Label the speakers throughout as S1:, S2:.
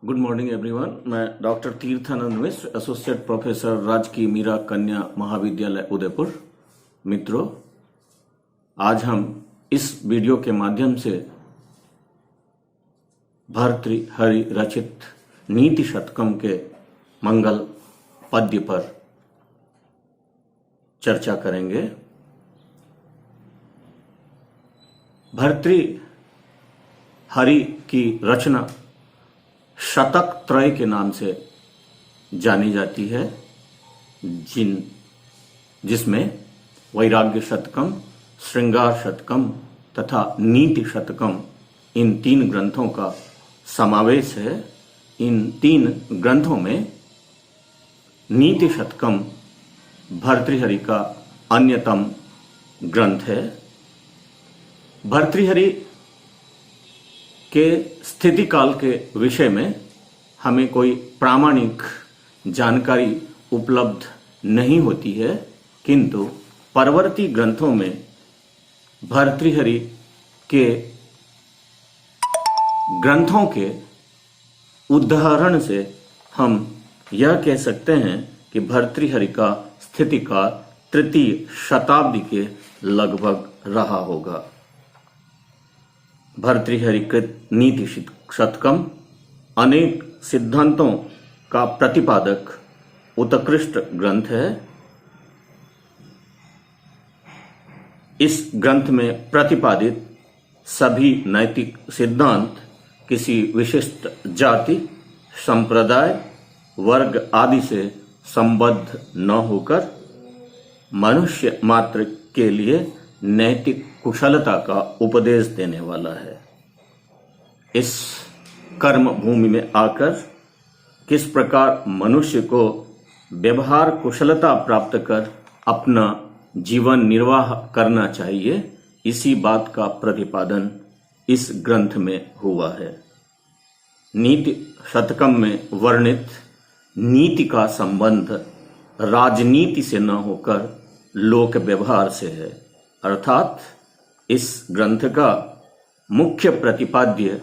S1: Good morning everyone. मैं doctor Tirthanand मिश्र, associate professor राजकीय मीरा कन्या महाविद्यालय उदयपुर। मित्रों, आज हम इस वीडियो के माध्यम से भर्तृहरि रचित नीति शतकम के मंगल पद्य पर चर्चा करेंगे। भर्तृहरि की रचना शतक त्रय के नाम से जानी जाती है, जिसमें वैराग्य शतकम, श्रृंगार शतकम तथा नीति शतकम इन तीन ग्रंथों का समावेश है। इन तीन ग्रंथों में नीति शतकम भर्तृहरि का अन्यतम ग्रंथ है। भर्तृहरि के स्थिति काल के विषय में हमें कोई प्रामाणिक जानकारी उपलब्ध नहीं होती है, किंतु परवर्ती ग्रंथों में भर्तृहरि के ग्रंथों के उदाहरण से हम यह कह सकते हैं कि भर्तृहरि का स्थिति काल तृतीय शताब्दी के लगभग रहा होगा। भर्तृहरि कृत नीति शतकम अनेक सिद्धांतों का प्रतिपादक उत्कृष्ट ग्रंथ है। इस ग्रंथ में प्रतिपादित सभी नैतिक सिद्धांत किसी विशिष्ट जाति, संप्रदाय, वर्ग आदि से संबद्ध न होकर मनुष्य मात्र के लिए नैतिक कुशलता का उपदेश देने वाला है। इस कर्म भूमि में आकर किस प्रकार मनुष्य को व्यवहार कुशलता प्राप्त कर अपना जीवन निर्वाह करना चाहिए, इसी बात का प्रतिपादन इस ग्रंथ में हुआ है। नीति शतकम में वर्णित नीति का संबंध राजनीति से न होकर लोक व्यवहार से है, अर्थात इस ग्रंथ का मुख्य प्रतिपाद्य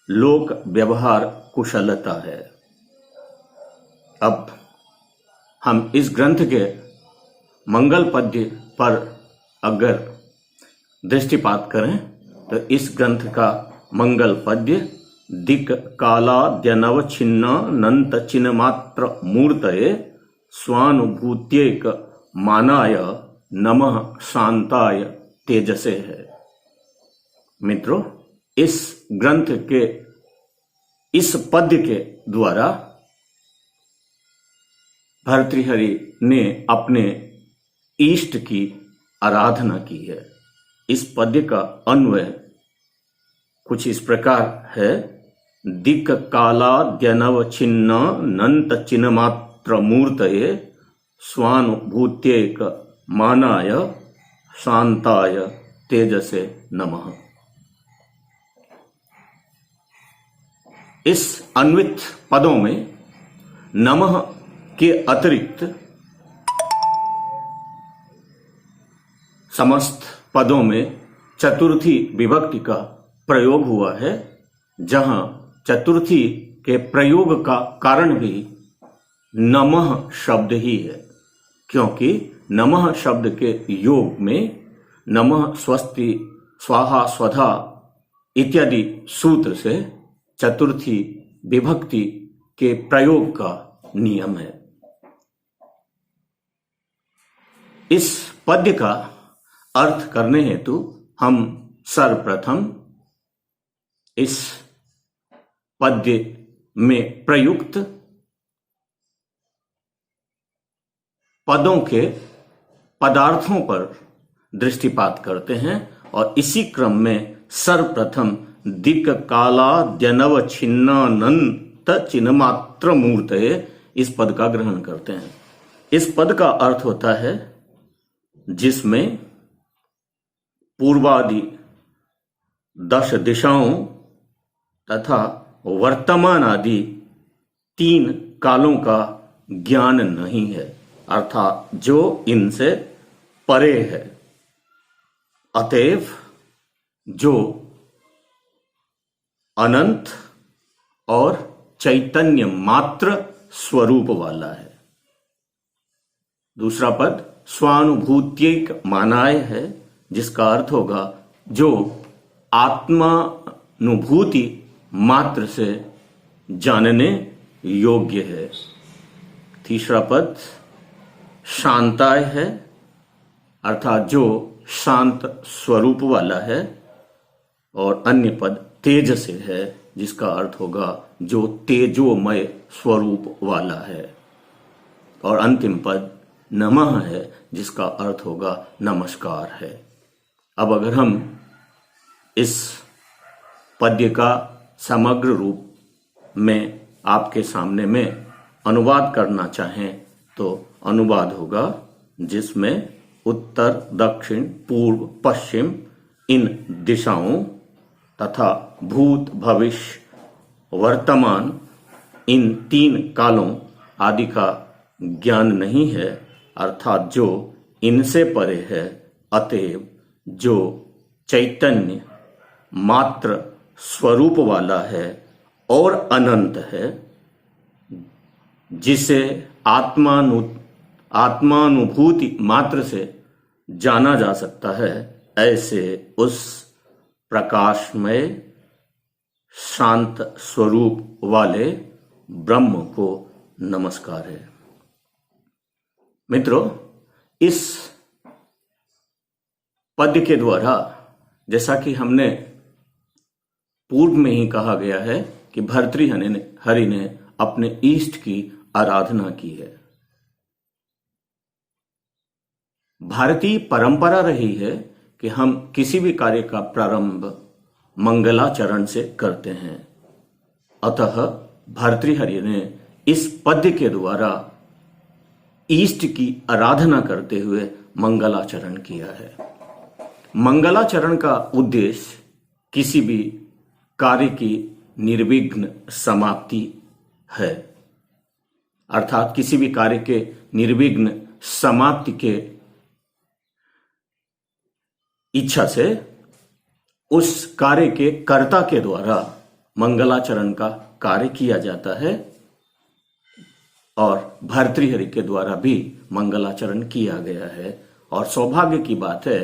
S1: लोक व्यवहार कुशलता है। अब हम इस ग्रंथ के मंगल पद्य पर अगर दृष्टिपात करें तो इस ग्रंथ का मंगल पद्य दिक् कालाद्यनव छिन्नानंत चिन्मात्र मूर्तये स्वानुभूत्येक मानाय नमः शांताय तेजसे है। मित्रों, इस ग्रंथ के इस पद्य के द्वारा भर्तृहरि ने अपने इष्ट की आराधना की है। इस पद्य का अन्वय कुछ इस प्रकार है। दिक् कालाद्यनव छिन्नानंत चिन्मात्र मूर्तये स्वानुभूत्येक मानाय शांताय तेजसे नमः। इस अन्वित पदों में नमः के अतिरिक्त समस्त पदों में चतुर्थी विभक्ति का प्रयोग हुआ है, जहां चतुर्थी के प्रयोग का कारण भी नमः शब्द ही है, क्योंकि नमः शब्द के योग में नमः, स्वस्ति, स्वाहा, स्वधा इत्यादि सूत्र से चतुर्थी विभक्ति के प्रयोग का नियम है। इस पद्य का अर्थ करने हेतु हम सर्वप्रथम इस पद्य में प्रयुक्त पदों के पदार्थों पर दृष्टिपात करते हैं और इसी क्रम में सर्वप्रथम दिक् कालाद्यनव छिन्नानंत चिन्मात्र मूर्तये इस पद का ग्रहण करते हैं। इस पद का अर्थ होता है जिसमें पूर्वादि 10 दिशाओं तथा वर्तमान आदि 3 कालों का ज्ञान नहीं है, अर्थात जो इनसे परे है। अतएव जो अनंत और चैतन्य मात्र स्वरूप वाला है। दूसरा पद स्वानुभूत्यैक मानाय है, जिसका अर्थ होगा जो आत्मानुभूति मात्र से जानने योग्य है। तीसरा पद शांताय है, अर्थात जो शांत स्वरूप वाला है। और अन्य पद तेज से है, जिसका अर्थ होगा जो तेजोमय स्वरूप वाला है। और अंतिम पद नमः है, जिसका अर्थ होगा नमस्कार है। अब अगर हम इस पद्य का समग्र रूप में आपके सामने में अनुवाद करना चाहें तो अनुवाद होगा, जिसमें उत्तर, दक्षिण, पूर्व, पश्चिम इन दिशाओं तथा भूत, भविष्य, वर्तमान इन 3 कालों आदि का ज्ञान नहीं है, अर्थात जो इनसे परे है, अतएव जो चैतन्य मात्र स्वरूप वाला है और अनंत है, जिसे आत्मानुभूति मात्र से जाना जा सकता है, ऐसे उस प्रकाशमय शांत स्वरूप वाले ब्रह्म को नमस्कार है। मित्रों, इस पद्य के द्वारा, जैसा कि हमने पूर्व में ही कहा गया है कि भर्तृहरि ने अपने ईष्ट की आराधना की है। भारतीय परंपरा रही है कि हम किसी भी कार्य का प्रारंभ मंगलाचरण से करते हैं। अतः भर्तृहरि ने इस पद्य के द्वारा ईष्ट की आराधना करते हुए मंगलाचरण किया है। मंगलाचरण का उद्देश्य किसी भी कार्य की निर्विघ्न समाप्ति है, अर्थात किसी भी कार्य के निर्विघ्न समाप्ति के इच्छा से उस कार्य के कर्ता के द्वारा मंगलाचरण का कार्य किया जाता है। और भर्तृहरि के द्वारा भी मंगलाचरण किया गया है। और सौभाग्य की बात है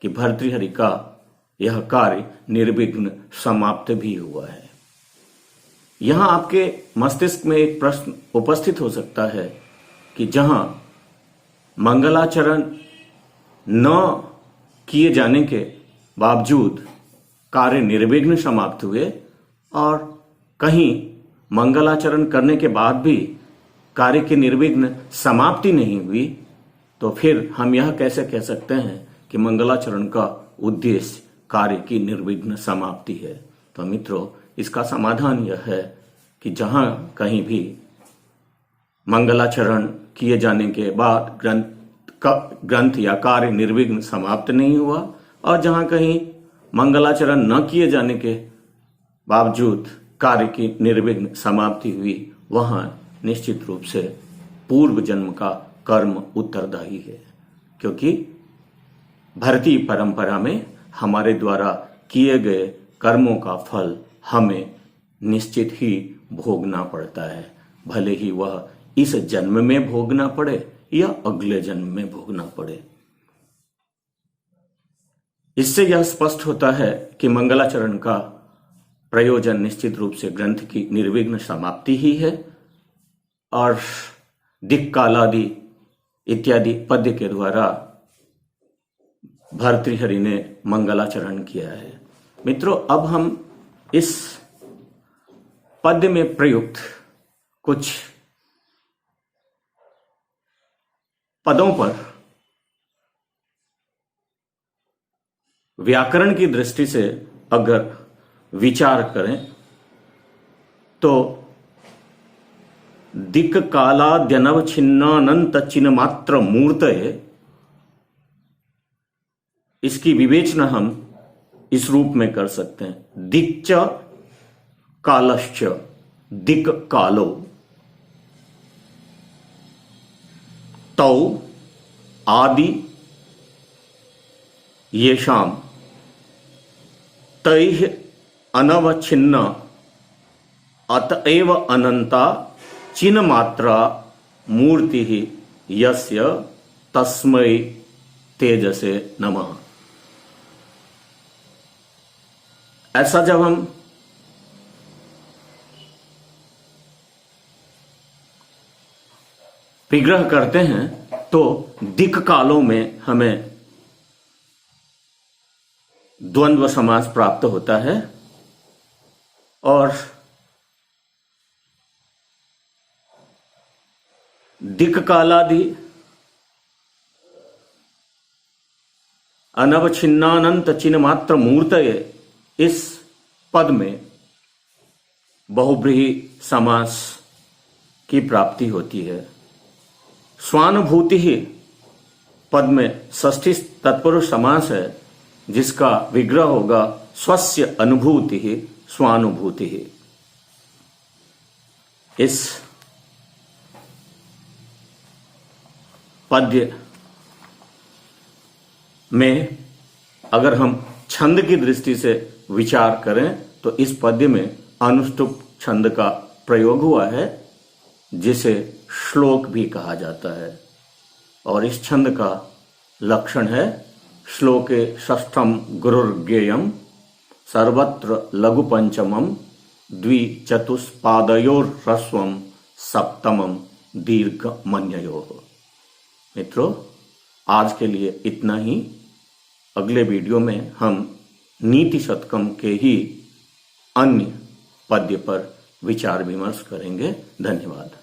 S1: कि भर्तृहरि का यह कार्य निर्विघ्न समाप्त भी हुआ है। यहां आपके मस्तिष्क में एक प्रश्न उपस्थित हो सकता है कि जहां मंगलाचरण न किए जाने के बावजूद कार्य निर्विघ्न समाप्त हुए और कहीं मंगलाचरण करने के बाद भी कार्य की निर्विघ्न समाप्ति नहीं हुई, तो फिर हम यह कैसे कह सकते हैं कि मंगलाचरण का उद्देश्य कार्य की निर्विघ्न समाप्ति है। तो मित्रों, इसका समाधान यह है कि जहां कहीं भी मंगलाचरण किए जाने के बाद ग्रंथ या कार्य निर्विघ्न समाप्त नहीं हुआ और जहां कहीं मंगलाचरण न किए जाने के बावजूद कार्य की निर्विघ्न समाप्ति हुई, वहां निश्चित रूप से पूर्व जन्म का कर्म उत्तरदायी है, क्योंकि भारतीय परंपरा में हमारे द्वारा किए गए कर्मों का फल हमें निश्चित ही भोगना पड़ता है, भले ही वह इस जन्म में भोगना पड़े या अगले जन्म में भोगना पड़े। इससे यह स्पष्ट होता है कि मंगलाचरण का प्रयोजन निश्चित रूप से ग्रंथ की निर्विघ्न समाप्ति ही है। और दिक्कालादि इत्यादि पद्य के द्वारा भर्तृहरि ने मंगलाचरण किया है। मित्रों, अब हम इस पद्य में प्रयुक्त कुछ पदों पर व्याकरण की दृष्टि से अगर विचार करें तो दिक् कालाद्यनव छिन्नानंत चिन्ह मात्र मूर्तये, इसकी विवेचना हम इस रूप में कर सकते हैं। दिक्च कालश्च दिक् कालो तौ आदि येषाम तैः अनवच्छिन्न अतएव अनंता चिन्ह मात्रा मूर्ति ही यस्य तस्मै तेजसे नमः। ऐसा जब हम विग्रह करते हैं तो दिक् कालों में हमें द्वंद्व समास प्राप्त होता है और दिक् कालादि अनवच्छिन्नानंत चिन्ह मात्र मूर्तये इस पद में बहुब्रीहि समास की प्राप्ति होती है। स्वानुभूति ही पद में षष्ठी तत्पुरुष समास है जिसका विग्रह होगा स्वस्य अनुभूति ही स्वानुभूति ही। इस पद्य में अगर हम छंद की दृष्टि से विचार करें तो इस पद्य में अनुष्टुप छंद का प्रयोग हुआ है जिसे श्लोक भी कहा जाता है और इस छंद का लक्षण है श्लोके षष्ठम गुरुर्ज्ञेयम सर्वत्र लघु पंचमम द्विचतुष्पादयोर ह्रस्वम सप्तमम दीर्घ मन्ययोः। मित्रों, आज के लिए इतना ही। अगले वीडियो में हम नीति शतकम के ही अन्य पद्य पर विचार विमर्श करेंगे। धन्यवाद।